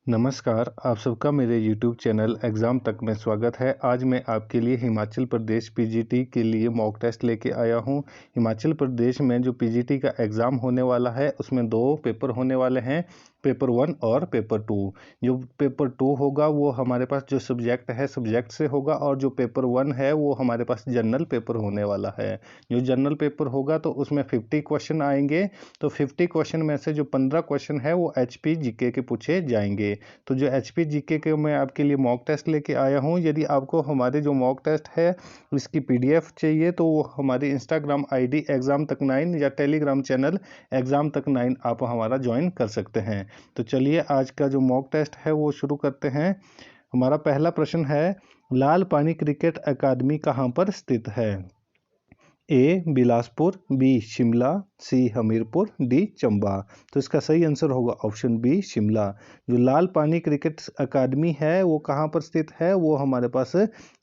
नमस्कार, आप सबका मेरे YouTube चैनल एग्ज़ाम तक में स्वागत है। आज मैं आपके लिए हिमाचल प्रदेश पीजीटी के लिए मॉक टेस्ट लेके आया हूँ। हिमाचल प्रदेश में जो पीजीटी का एग्ज़ाम होने वाला है उसमें 2 पेपर होने वाले हैं, पेपर 1 और पेपर 2। जो पेपर 2 होगा वो हमारे पास जो सब्जेक्ट है सब्जेक्ट से होगा, और जो पेपर 1 है वो हमारे पास जनरल पेपर होने वाला है। जो जनरल पेपर होगा तो उसमें 50 क्वेश्चन आएंगे। तो 50 क्वेश्चन में से जो 15 क्वेश्चन है वो एचपी जीके के पूछे जाएंगे। तो जो एचपी जीके के मैं आपके लिए मॉक टेस्ट लेके आया हूँ। यदि आपको हमारे जो मॉक टेस्ट है इसकी पीडीएफ चाहिए तो वो हमारी इंस्टाग्राम आईडी एग्ज़ाम तक 9 या टेलीग्राम चैनल एग्ज़ाम तक 9 आप हमारा ज्वाइन कर सकते हैं। तो चलिए आज का जो मॉक टेस्ट है वो शुरू करते हैं। हमारा पहला प्रश्न है, लाल पानी क्रिकेट अकादमी कहाँ पर स्थित है? ए बिलासपुर, बी शिमला, सी हमीरपुर, डी चंबा। तो इसका सही आंसर होगा ऑप्शन बी शिमला। जो लाल पानी क्रिकेट अकादमी है वो कहाँ पर स्थित है? वो हमारे पास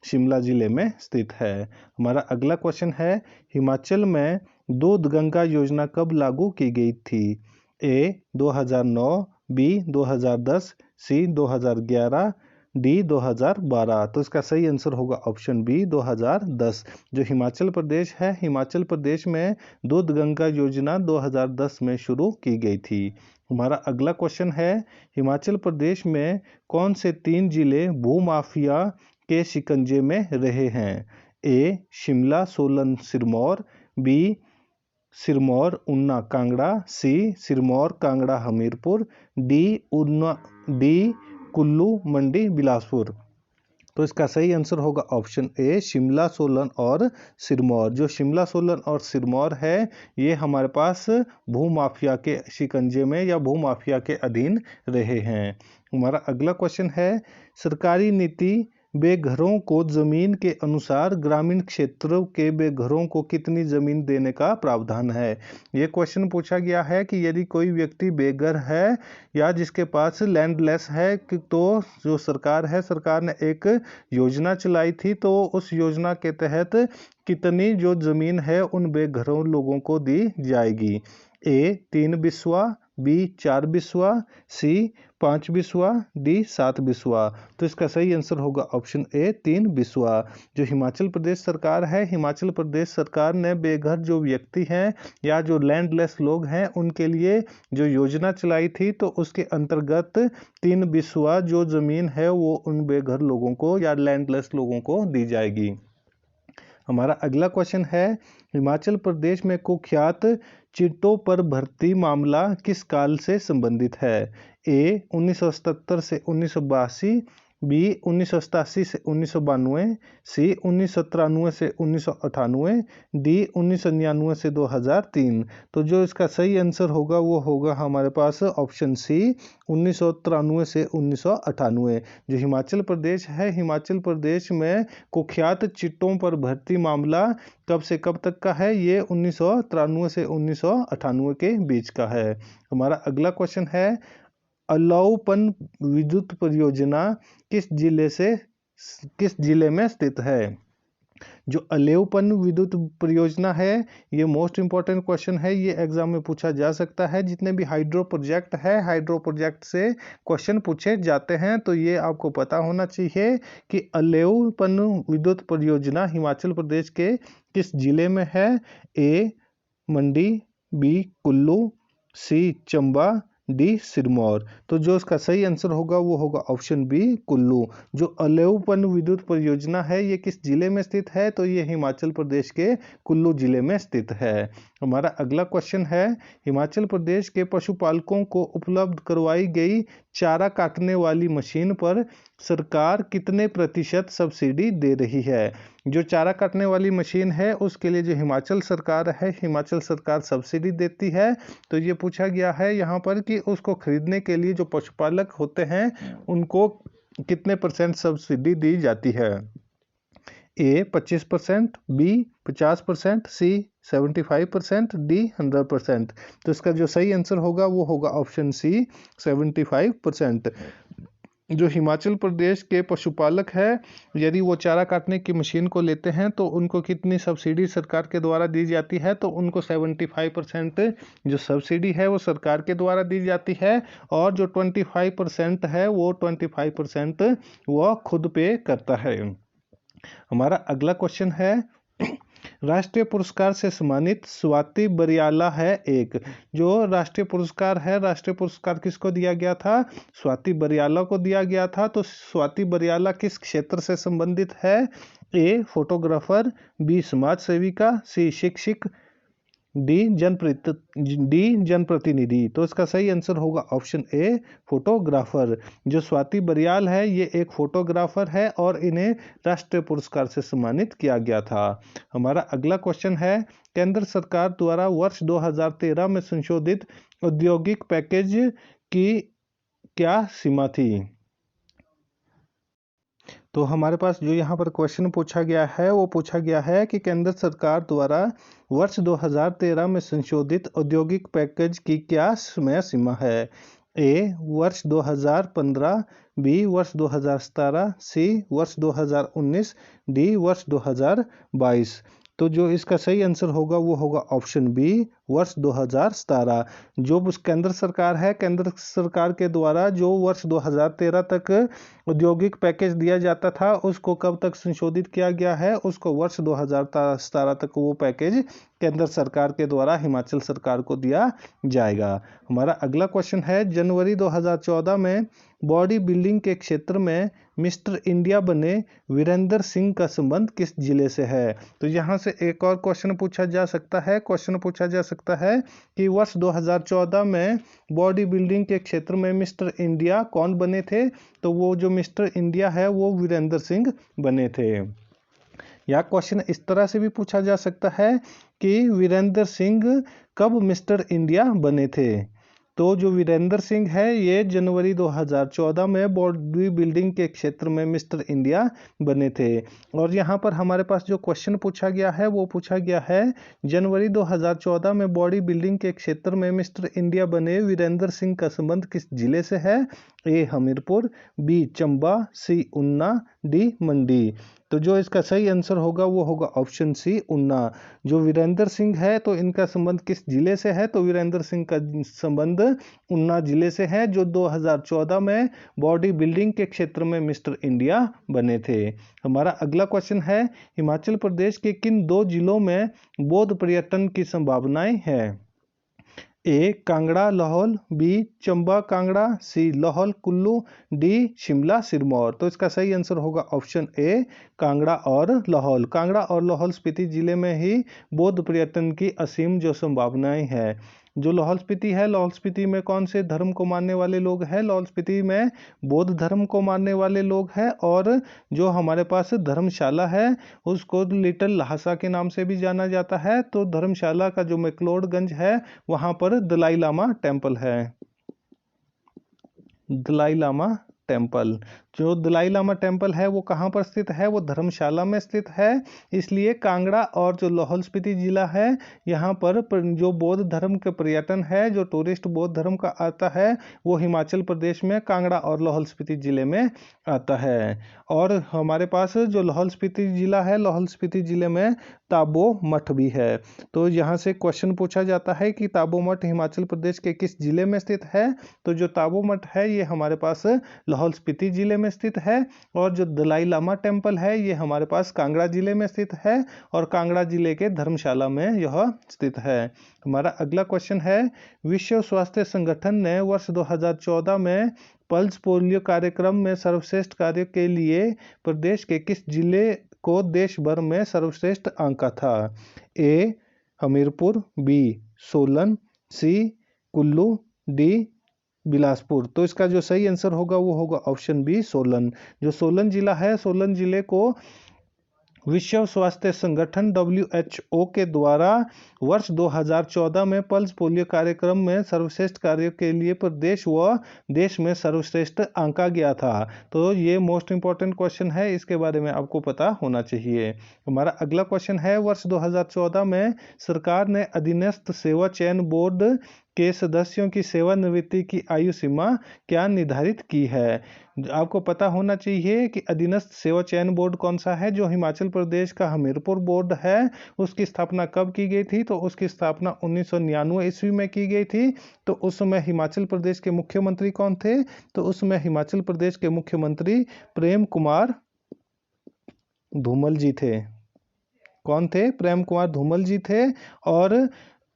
शिमला ज़िले में स्थित है। हमारा अगला क्वेश्चन है, हिमाचल में दूध गंगा योजना कब लागू की गई थी? ए 2009, बी 2010, सी 2011, डी 2012। तो इसका सही आंसर होगा ऑप्शन बी 2010। जो हिमाचल प्रदेश है, हिमाचल प्रदेश में दूध गंगा योजना 2010 में शुरू की गई थी। हमारा अगला क्वेश्चन है, हिमाचल प्रदेश में कौन से 3 जिले भूमाफिया के शिकंजे में रहे हैं? ए शिमला, सोलन, सिरमौर, बी सिरमौर, ऊना, कांगड़ा, सी सिरमौर, कांगड़ा, हमीरपुर, डी कुल्लू, मंडी, बिलासपुर। तो इसका सही आंसर होगा ऑप्शन ए शिमला, सोलन और सिरमौर। जो शिमला, सोलन और सिरमौर है ये हमारे पास भूमाफिया के शिकंजे में या भूमाफिया के अधीन रहे हैं। हमारा अगला क्वेश्चन है, सरकारी नीति बेघरों को जमीन के अनुसार ग्रामीण क्षेत्रों के बेघरों को कितनी जमीन देने का प्रावधान है? ये क्वेश्चन पूछा गया है कि यदि कोई व्यक्ति बेघर है या जिसके पास लैंडलेस है तो जो सरकार है, सरकार ने एक योजना चलाई थी, तो उस योजना के तहत कितनी जो जमीन है उन बेघरों लोगों को दी जाएगी? ए 3 बिस्वा, बी 4 बिस्वा, सी 5 बिस्वा, डी 7 बिस्वा। तो इसका सही आंसर होगा ऑप्शन ए 3 बिस्वा। जो हिमाचल प्रदेश सरकार है, हिमाचल प्रदेश सरकार ने बेघर जो व्यक्ति हैं या जो लैंडलेस लोग हैं उनके लिए जो योजना चलाई थी, तो उसके अंतर्गत 3 बिस्वा जो जमीन है वो उन बेघर लोगों को या लैंडलेस लोगों को दी जाएगी। हमारा अगला क्वेश्चन है, हिमाचल प्रदेश में कुख्यात चिट्टों पर भर्ती मामला किस काल से संबंधित है? ए 1977 से 1982, बी 1987 से 1992, सी 1993 से 1998, डी 1999 से 2003। तो जो इसका सही आंसर होगा वो होगा हमारे पास ऑप्शन सी 1993 से 1998। जो हिमाचल प्रदेश है, हिमाचल प्रदेश में कुख्यात चिट्टों पर भर्ती मामला कब से कब तक का है? ये 1993 से 1998 के बीच का है। हमारा अगला क्वेश्चन है, अलाउपन विद्युत परियोजना किस जिले में स्थित है? जो अलेउपन विद्युत परियोजना है ये मोस्ट इंपॉर्टेंट क्वेश्चन है, ये एग्जाम में पूछा जा सकता है। जितने भी हाइड्रो प्रोजेक्ट है, हाइड्रो प्रोजेक्ट से क्वेश्चन पूछे जाते हैं, तो ये आपको पता होना चाहिए कि अलेउपन विद्युत परियोजना हिमाचल प्रदेश के किस जिले में है? ए मंडी, बी कुल्लू, सी चंबा, डी सिरमौर। तो जो इसका सही आंसर होगा वो होगा ऑप्शन बी कुल्लू। जो अलेउपन विद्युत परियोजना है ये किस जिले में स्थित है? तो ये हिमाचल प्रदेश के कुल्लू जिले में स्थित है। हमारा अगला क्वेश्चन है, हिमाचल प्रदेश के पशुपालकों को उपलब्ध करवाई गई चारा काटने वाली मशीन पर सरकार कितने प्रतिशत सब्सिडी दे रही है? जो चारा काटने वाली मशीन है उसके लिए जो हिमाचल सरकार है, हिमाचल सरकार सब्सिडी देती है। तो ये पूछा गया है यहाँ पर कि उसको खरीदने के लिए जो पशुपालक होते हैं उनको कितने % सब्सिडी दी जाती है? ए 25%, बी 50%, सी 75%, डी 100%। तो इसका जो सही आंसर होगा वो होगा ऑप्शन सी 75%। जो हिमाचल प्रदेश के पशुपालक है, यदि वो चारा काटने की मशीन को लेते हैं तो उनको कितनी सब्सिडी सरकार के द्वारा दी जाती है, तो उनको 75% जो सब्सिडी है वो सरकार के द्वारा दी जाती है, और जो 25% है वो 25% वो खुद पे करता है। हमारा अगला क्वेश्चन है, राष्ट्रीय पुरस्कार से सम्मानित स्वाति बरियाला है एक। जो राष्ट्रीय पुरस्कार है, राष्ट्रीय पुरस्कार किसको दिया गया था? स्वाति बरियाला को दिया गया था। तो स्वाति बरियाला किस क्षेत्र से संबंधित है? ए फोटोग्राफर, बी समाज सेविका, सी शिक्षक, डी जनप्रतिनिधि। तो इसका सही आंसर होगा ऑप्शन ए फोटोग्राफर। जो स्वाति बरियाल है ये एक फोटोग्राफर है और इन्हें राष्ट्रीय पुरस्कार से सम्मानित किया गया था। हमारा अगला क्वेश्चन है, केंद्र सरकार द्वारा वर्ष 2013 में संशोधित औद्योगिक पैकेज की क्या सीमा थी? तो हमारे पास जो यहाँ पर क्वेश्चन पूछा गया है वो पूछा गया है कि केंद्र सरकार द्वारा वर्ष 2013 में संशोधित औद्योगिक पैकेज की क्या समय सीमा है? ए वर्ष 2015, बी वर्ष 2017, सी वर्ष 2019, डी वर्ष 2022। तो जो इसका सही आंसर होगा वो होगा ऑप्शन बी वर्ष 2017। जो केंद्र सरकार है, केंद्र सरकार के द्वारा जो वर्ष 2013 तक औद्योगिक पैकेज दिया जाता था उसको कब तक संशोधित किया गया है? उसको वर्ष 2017 तक वो पैकेज केंद्र सरकार के द्वारा हिमाचल सरकार को दिया जाएगा। हमारा अगला क्वेश्चन है, जनवरी 2014 में बॉडी बिल्डिंग के क्षेत्र में मिस्टर इंडिया बने वीरेंद्र सिंह का संबंध किस जिले से है? तो यहाँ से एक और क्वेश्चन पूछा जा सकता है। क्वेश्चन पूछा जा सकता है कि वर्ष 2014 में बॉडी बिल्डिंग के क्षेत्र में मिस्टर इंडिया कौन बने थे? तो वो जो मिस्टर इंडिया है वो वीरेंद्र सिंह बने थे। या क्वेश्चन इस तरह से भी पूछा जा सकता है कि वीरेंद्र सिंह कब मिस्टर इंडिया बने थे? तो जो वीरेंद्र सिंह है ये जनवरी 2014 में बॉडी बिल्डिंग के क्षेत्र में मिस्टर इंडिया बने थे। और यहाँ पर हमारे पास जो क्वेश्चन पूछा गया है वो पूछा गया है, जनवरी 2014 में बॉडी बिल्डिंग के क्षेत्र में मिस्टर इंडिया बने वीरेंद्र सिंह का संबंध किस जिले से है? ए हमीरपुर, बी चंबा, सी ऊना, डी मंडी। तो जो इसका सही आंसर होगा वो होगा ऑप्शन सी ऊना। जो वीरेंद्र सिंह है तो इनका संबंध किस जिले से है? तो वीरेंद्र सिंह का संबंध ऊना जिले से है, जो 2014 में बॉडी बिल्डिंग के क्षेत्र में मिस्टर इंडिया बने थे। हमारा अगला क्वेश्चन है, हिमाचल प्रदेश के किन 2 जिलों में बौद्ध पर्यटन की संभावनाएं हैं? ए कांगड़ा लाहौल, बी चंबा कांगड़ा, सी लाहौल कुल्लू, डी शिमला सिरमौर। तो इसका सही आंसर होगा ऑप्शन ए कांगड़ा और लाहौल। कांगड़ा और लाहौल स्पीति जिले में ही बौद्ध पर्यटन की असीम जो संभावनाएं हैं। जो लाहौल स्पीति है, लाहौल स्पीति में कौन से धर्म को मानने वाले लोग हैं? लाहौल स्पीति में बौद्ध धर्म को मानने वाले लोग हैं। और जो हमारे पास धर्मशाला है उसको लिटिल लहासा के नाम से भी जाना जाता है। तो धर्मशाला का जो मैक्लोडगंज है वहाँ पर दलाई लामा टेम्पल है। दलाई लामा टेम्पल, जो दलाई लामा टेम्पल है वो कहाँ पर स्थित है? वो धर्मशाला में स्थित है। इसलिए कांगड़ा और जो लाहौल स्पीति जिला है यहाँ पर जो बौद्ध धर्म के पर्यटन है, जो टूरिस्ट बौद्ध धर्म का आता है वो हिमाचल प्रदेश में कांगड़ा और लाहौल स्पीति जिले में आता है। और हमारे पास जो लाहौल स्पीति जिला है, लाहौल स्पीति जिले में ताबो मठ भी है। तो यहाँ से क्वेश्चन पूछा जाता है कि ताबो मठ हिमाचल प्रदेश के किस जिले में स्थित है? तो जो ताबो मठ है ये हमारे पास लाहौल स्पीति जिले में स्थित है। और जो दलाई लामा टेम्पल है ये हमारे पास कांगड़ा जिले में स्थित है और कांगड़ा जिले के धर्मशाला में यह स्थित है। हमारा अगला क्वेश्चन है, विश्व स्वास्थ्य संगठन ने वर्ष 2014 में पल्स पोलियो कार्यक्रम में सर्वश्रेष्ठ कार्य के लिए प्रदेश के किस जिले को देश भर में सर्वश्रेष्ठ आंका था? ए हमीरपुर, बी सोलन, सी कुल्लू, डी बिलासपुर। तो इसका जो सही आंसर होगा वो होगा ऑप्शन बी सोलन। जो सोलन जिला है, सोलन जिले को विश्व स्वास्थ्य संगठन WHO के द्वारा वर्ष 2014 में पल्स पोलियो कार्यक्रम में सर्वश्रेष्ठ कार्य के लिए प्रदेश व देश में सर्वश्रेष्ठ आंका गया था। तो ये मोस्ट इंपॉर्टेंट क्वेश्चन है, इसके बारे में आपको पता होना चाहिए। हमारा अगला क्वेश्चन है, वर्ष 2014 में सरकार ने अधीनस्थ सेवा चयन बोर्ड के सदस्यों की सेवानिवृत्ति की आयु सीमा क्या निर्धारित की है। आपको पता होना चाहिए कि अधीनस्थ सेवा चयन बोर्ड कौन सा है। जो हिमाचल प्रदेश का हमीरपुर बोर्ड है उसकी स्थापना कब की गई थी, तो उसकी स्थापना 1999 ईस्वी में की गई थी। तो उस समय हिमाचल प्रदेश के मुख्यमंत्री कौन थे, तो उस समय हिमाचल प्रदेश के मुख्यमंत्री प्रेम कुमार धूमल जी थे। कौन थे? प्रेम कुमार धूमल जी थे। और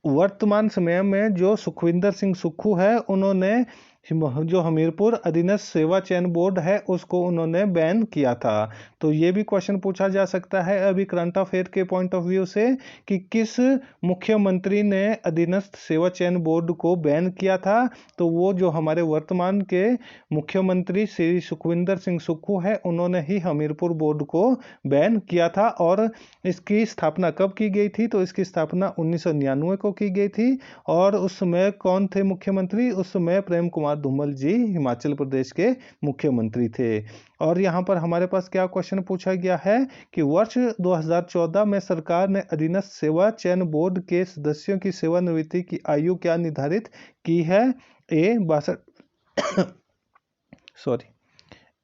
वर्तमान समय में जो सुखविंदर सिंह सुक्खू है उन्होंने जो हमीरपुर अधीनस्थ सेवा चयन बोर्ड है उसको उन्होंने बैन किया था। तो ये भी क्वेश्चन पूछा जा सकता है अभी करंट अफेयर के पॉइंट ऑफ व्यू से कि किस मुख्यमंत्री ने अधीनस्थ सेवा चयन बोर्ड को बैन किया था। तो वो जो हमारे वर्तमान के मुख्यमंत्री श्री सुखविंदर सिंह सुक्खू है उन्होंने ही हमीरपुर बोर्ड को बैन किया था। और इसकी स्थापना कब की गई थी, तो इसकी स्थापना 1999 को की गई थी। और उस समय कौन थे मुख्यमंत्री? उस समय प्रेम कुमार धूमल जी हिमाचल प्रदेश के मुख्यमंत्री थे। और यहाँ पर हमारे पास क्या क्वेश्चन पूछा गया है कि वर्ष 2014 में सरकार ने अधीनस्थ सेवा चयन बोर्ड के सदस्यों की सेवानिवृत्ति की आयु क्या निर्धारित की है। ए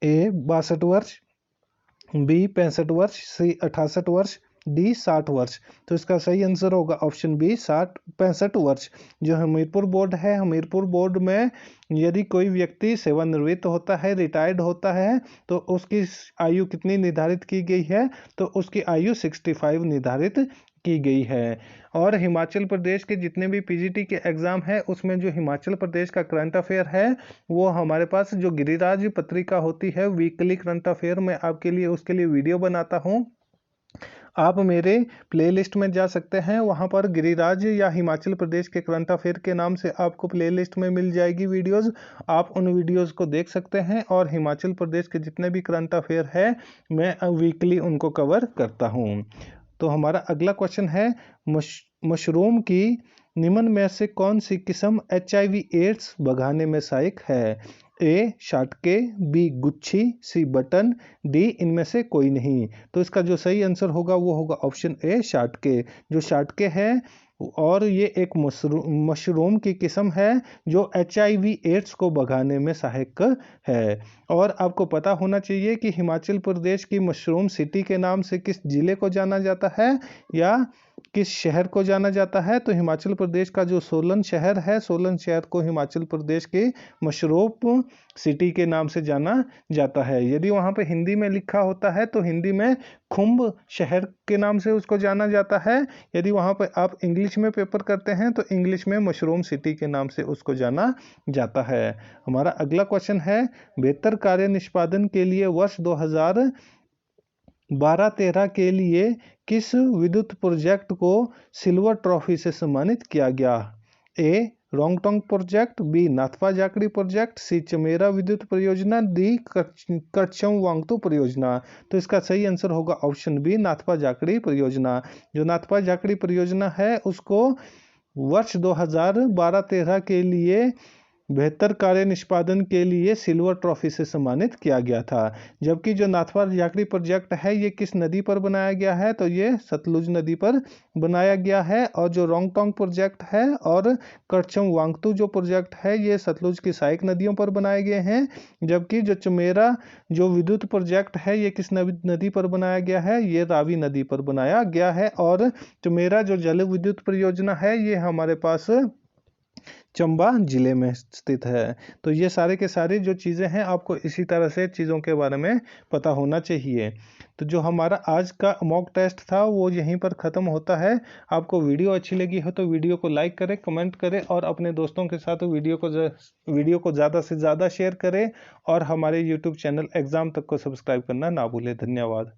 62 वर्ष, बी 65 वर्ष, सी 68 वर्ष, डी 60 वर्ष। तो इसका सही आंसर होगा ऑप्शन बी 65 वर्ष। जो हमीरपुर बोर्ड है, हमीरपुर बोर्ड में यदि कोई व्यक्ति सेवानिवृत्त होता है, रिटायर्ड होता है, तो उसकी आयु कितनी निर्धारित की गई है, तो उसकी आयु 65 निर्धारित की गई है। और हिमाचल प्रदेश के जितने भी पीजीटी के एग्जाम है उसमें जो हिमाचल प्रदेश का करंट अफेयर है वो हमारे पास जो गिरिराज पत्रिका होती है वीकली करंट अफेयर में आपके लिए उसके लिए वीडियो बनाता हूँ। आप मेरे प्लेलिस्ट में जा सकते हैं, वहां पर गिरिराज या हिमाचल प्रदेश के करंट अफेयर के नाम से आपको प्लेलिस्ट में मिल जाएगी वीडियोस। आप उन वीडियोस को देख सकते हैं और हिमाचल प्रदेश के जितने भी करंट अफेयर है मैं वीकली उनको कवर करता हूं। तो हमारा अगला क्वेश्चन है मशरूम की निम्न में से कौन सी किस्म HIV एड्स भगाने में सहायक है। ए शाटके, बी गुच्छी, सी बटन, डी इनमें से कोई नहीं। तो इसका जो सही आंसर होगा वो होगा ऑप्शन ए शाटके। जो शाटके है और ये एक मशरूम की किस्म है जो HIV एड्स को भगाने में सहायक है। और आपको पता होना चाहिए कि हिमाचल प्रदेश की मशरूम सिटी के नाम से किस जिले को जाना जाता है या किस शहर को जाना जाता है। तो हिमाचल प्रदेश का जो सोलन शहर है, सोलन शहर को हिमाचल प्रदेश के मशरूम सिटी के नाम से जाना जाता है। यदि वहाँ पे हिंदी में लिखा होता है तो हिंदी में खुम्ब शहर के नाम से उसको जाना जाता है। यदि वहाँ पे आप इंग्लिश में पेपर करते हैं तो इंग्लिश में मशरूम सिटी के नाम से उसको जाना जाता है। हमारा अगला क्वेश्चन है बेहतर कार्य निष्पादन के लिए वर्ष 2012-13 के लिए किस विद्युत प्रोजेक्ट को सिल्वर ट्रॉफी से सम्मानित किया गया। ए Rongtong project, B Nathpa जाकड़ी project, सी चमेरा विद्युत परियोजना, डी करचम वांगतू परियोजना। तो इसका सही आंसर होगा ऑप्शन बी नाथपा जाकड़ी परियोजना। जो नाथपा जाकड़ी परियोजना है उसको वर्ष 2012-13 के लिए बेहतर कार्य निष्पादन के लिए सिल्वर ट्रॉफी से सम्मानित किया गया था। जबकि जो नाथपा जाकड़ी प्रोजेक्ट है ये किस नदी पर बनाया गया है, तो ये सतलुज नदी पर बनाया गया है। और जो रोंगटोंग प्रोजेक्ट है और करचम वांगतू जो प्रोजेक्ट है ये सतलुज की सहायक नदियों पर बनाए गए हैं। जबकि जो चमेरा जो विद्युत प्रोजेक्ट है ये किस नदी पर बनाया गया है, ये रावी नदी पर बनाया गया है। और चमेरा जो जल विद्युत परियोजना है ये हमारे पास चंबा जिले में स्थित है। तो ये सारे के सारे जो चीज़ें हैं आपको इसी तरह से चीज़ों के बारे में पता होना चाहिए। तो जो हमारा आज का मॉक टेस्ट था वो यहीं पर ख़त्म होता है। आपको वीडियो अच्छी लगी हो तो वीडियो को लाइक करें, कमेंट करें और अपने दोस्तों के साथ वीडियो को ज़्यादा से ज़्यादा शेयर करें। और हमारे यूट्यूब चैनल एग्ज़ाम तक को सब्सक्राइब करना ना भूलें। धन्यवाद।